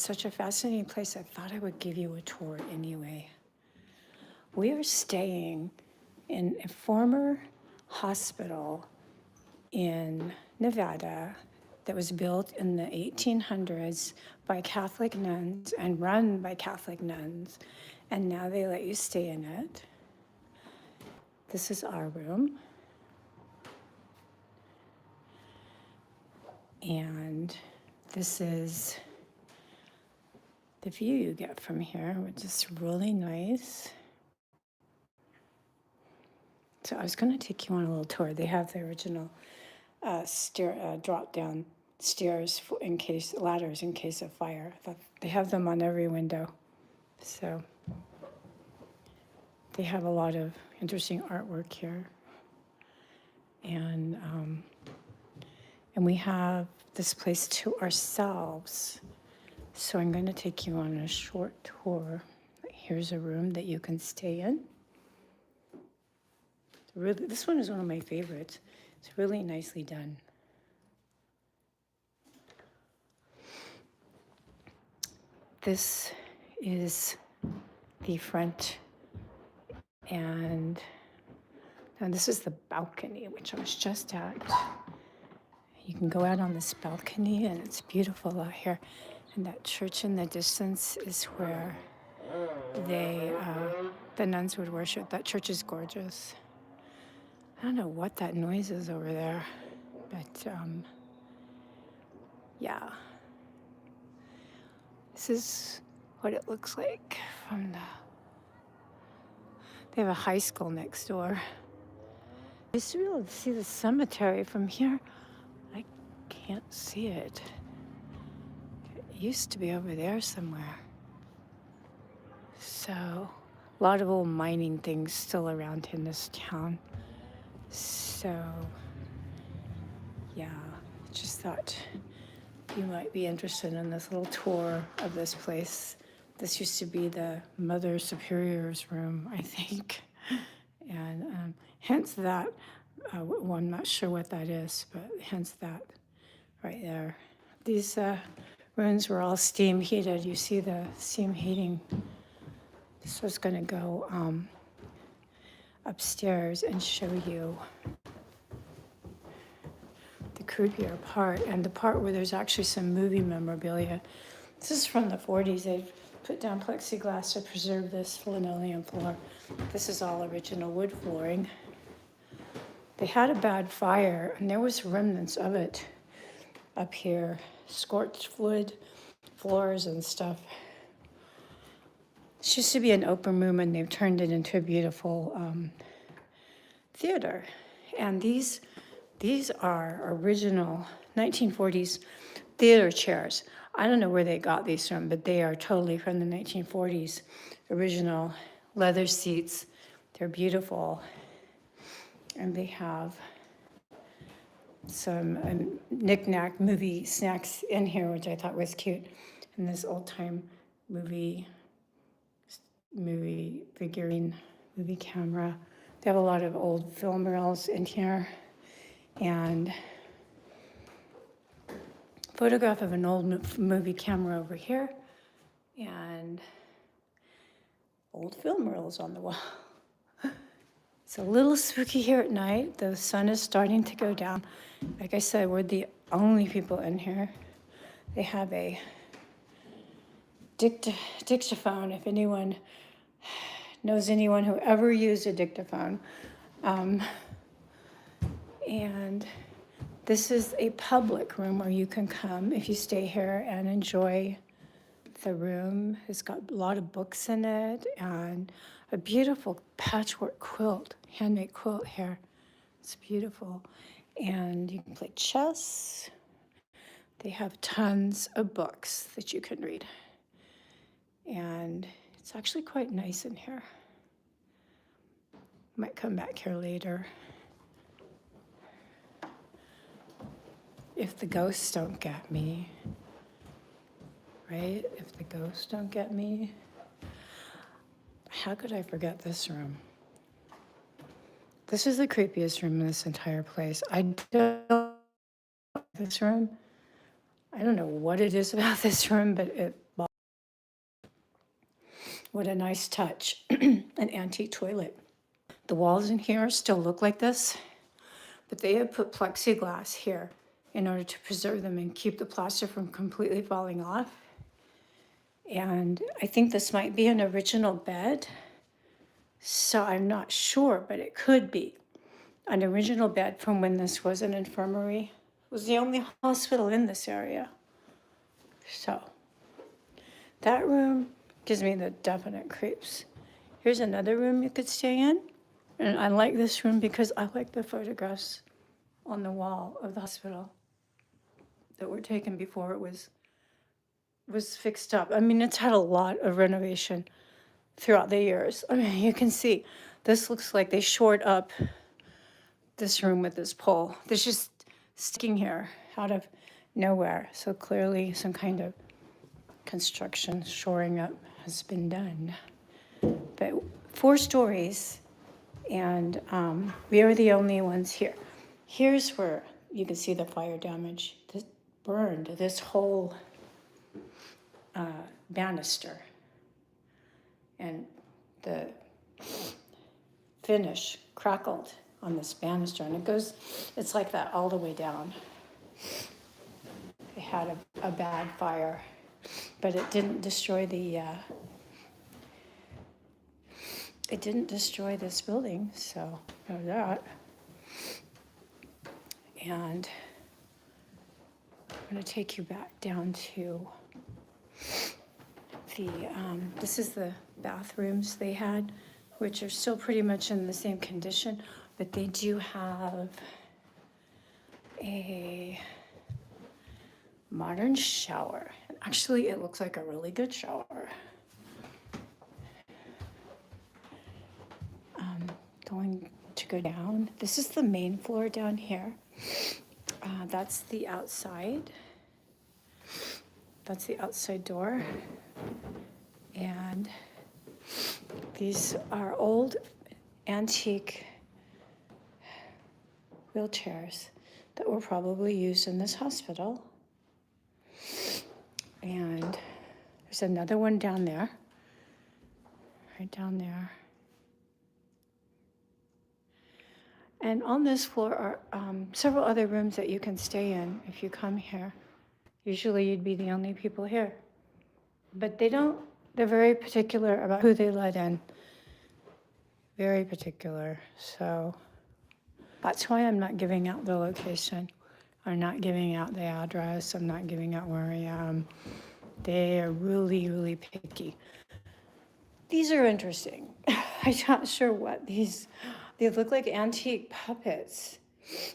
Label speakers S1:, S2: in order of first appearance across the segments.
S1: such a fascinating place. I thought I would give you a tour anyway. We are staying in a former hospital in Nevada that was built in the 1800s by Catholic nuns and run by Catholic nuns. And now they let you stay in it. This is our room. And this is the view you get from here, which is really nice. So I was going to take you on a little tour. They have the original drop-down stairs in case ladders in case of fire. They have them on every window. So they have a lot of interesting artwork here, and we have this place to ourselves. So I'm going to take you on a short tour. Here's a room that you can stay in. Really, this one is one of my favorites. It's really nicely done. This is the front, and this is the balcony, which I was just at. You can go out on this balcony, and it's beautiful out here. And that church in the distance is where the nuns would worship. That church is gorgeous. I don't know what that noise is over there, but yeah. This is what it looks like from they have a high school next door. I used to be able to see the cemetery from here. I can't see it. It used to be over there somewhere. So, a lot of old mining things still around in this town. So, yeah, just thought you might be interested in this little tour of this place. This used to be the Mother Superior's room, I think. And hence that, well, I'm not sure what that is, but hence that right there. These rooms were all steam heated. You see the steam heating. So I was going to go upstairs and show you the creepier part, and the part where there's actually some movie memorabilia. This is from the 40s. They've put down plexiglass to preserve this linoleum floor. This is all original wood flooring. They had a bad fire, and there was remnants of it up here, scorched wood floors and stuff. This used to be an open room, and they've turned it into a beautiful theater. And these are original 1940s theater chairs. I don't know where they got these from, but they are totally from the 1940s. Original leather seats. They're beautiful. And they have some knick-knack movie snacks in here, which I thought was cute. And this old-time movie figurine, movie camera. They have a lot of old film reels in here. And photograph of an old movie camera over here, and old film reels on the wall. It's a little spooky here at night. The sun is starting to go down. Like I said, we're the only people in here. They have a dictaphone, if anyone knows anyone who ever used a dictaphone. And this is a public room where you can come if you stay here and enjoy the room. It's got a lot of books in it and a beautiful patchwork quilt, handmade quilt here. It's beautiful. And you can play chess. They have tons of books that you can read. And it's actually quite nice in here. Might come back here later. If the ghosts don't get me, right? If the ghosts don't get me, how could I forget this room? This is the creepiest room in this entire place. This room, I don't know what it is about this room, but it What a nice touch. An antique toilet. The walls in here still look like this, but they have put plexiglass here in order to preserve them and keep the plaster from completely falling off. And I think this might be an original bed, so I'm not sure, but it could be an original bed from when this was an infirmary. It was the only hospital in this area. So that room gives me the definite creeps. Here's another room you could stay in. And I like this room because I like the photographs on the wall of the hospital that were taken before it was fixed up. I mean, it's had a lot of renovation throughout the years. I mean, you can see this looks like they shored up this room with this pole. There's just sticking here out of nowhere. So clearly some kind of construction shoring up has been done. But 4 stories, and we are the only ones here. Here's where you can see the fire damage. This burned this whole banister, and the finish crackled on this banister, and it's like that all the way down. They had a bad fire, but it didn't destroy this building, so know that. And I'm going to take you back down to this is the bathrooms they had, which are still pretty much in the same condition, but they do have a modern shower. And actually, it looks like a really good shower. Going to go down. This is the main floor down here. That's the outside. That's the outside door. And these are old antique wheelchairs that were probably used in this hospital. And there's another one down there, right down there. And on this floor are several other rooms that you can stay in if you come here. Usually you'd be the only people here. But they're very particular about who they let in. Very particular. So that's why I'm not giving out the location. I'm not giving out the address. I'm not giving out where I am. They are really, really picky. These are interesting. I'm not sure what they look like antique puppets.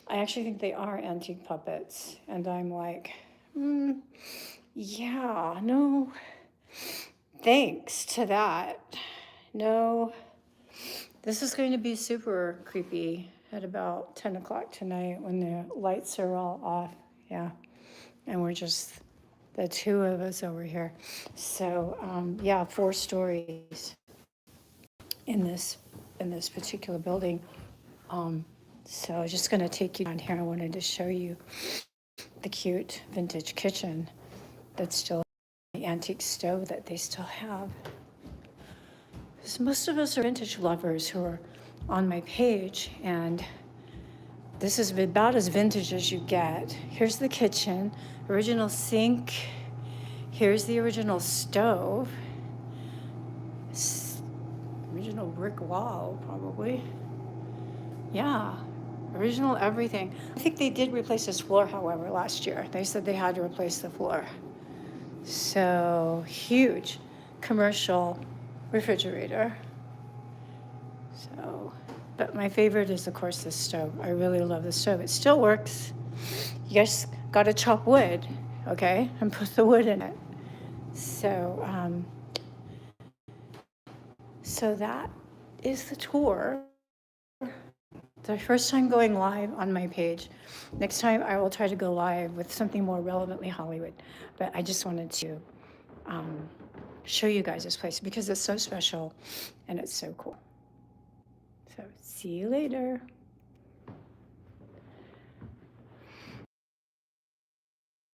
S1: I actually think they are antique puppets. And I'm like, yeah, no, thanks to that. No, this is going to be super creepy at about 10 o'clock tonight when the lights are all off. Yeah, and we're just the 2 of us over here. So yeah, 4 stories in this particular building. So I was just going to take you down here. I wanted to show you the cute vintage kitchen that's still the antique stove that they still have. Because most of us are vintage lovers who are on my page, and this is about as vintage as you get. Here's the kitchen, original sink. Here's the original stove. Original brick wall, probably. Yeah, original everything. I think they did replace this floor, however, last year. They said they had to replace the floor. So, huge commercial refrigerator. So, but my favorite is, of course, this stove. I really love the stove. It still works. You guys got to chop wood, okay, and put the wood in it. So, so that is the tour. The first time going live on my page. Next time I will try to go live with something more relevantly Hollywood. But I just wanted to show you guys this place because it's so special and it's so cool. So see you later.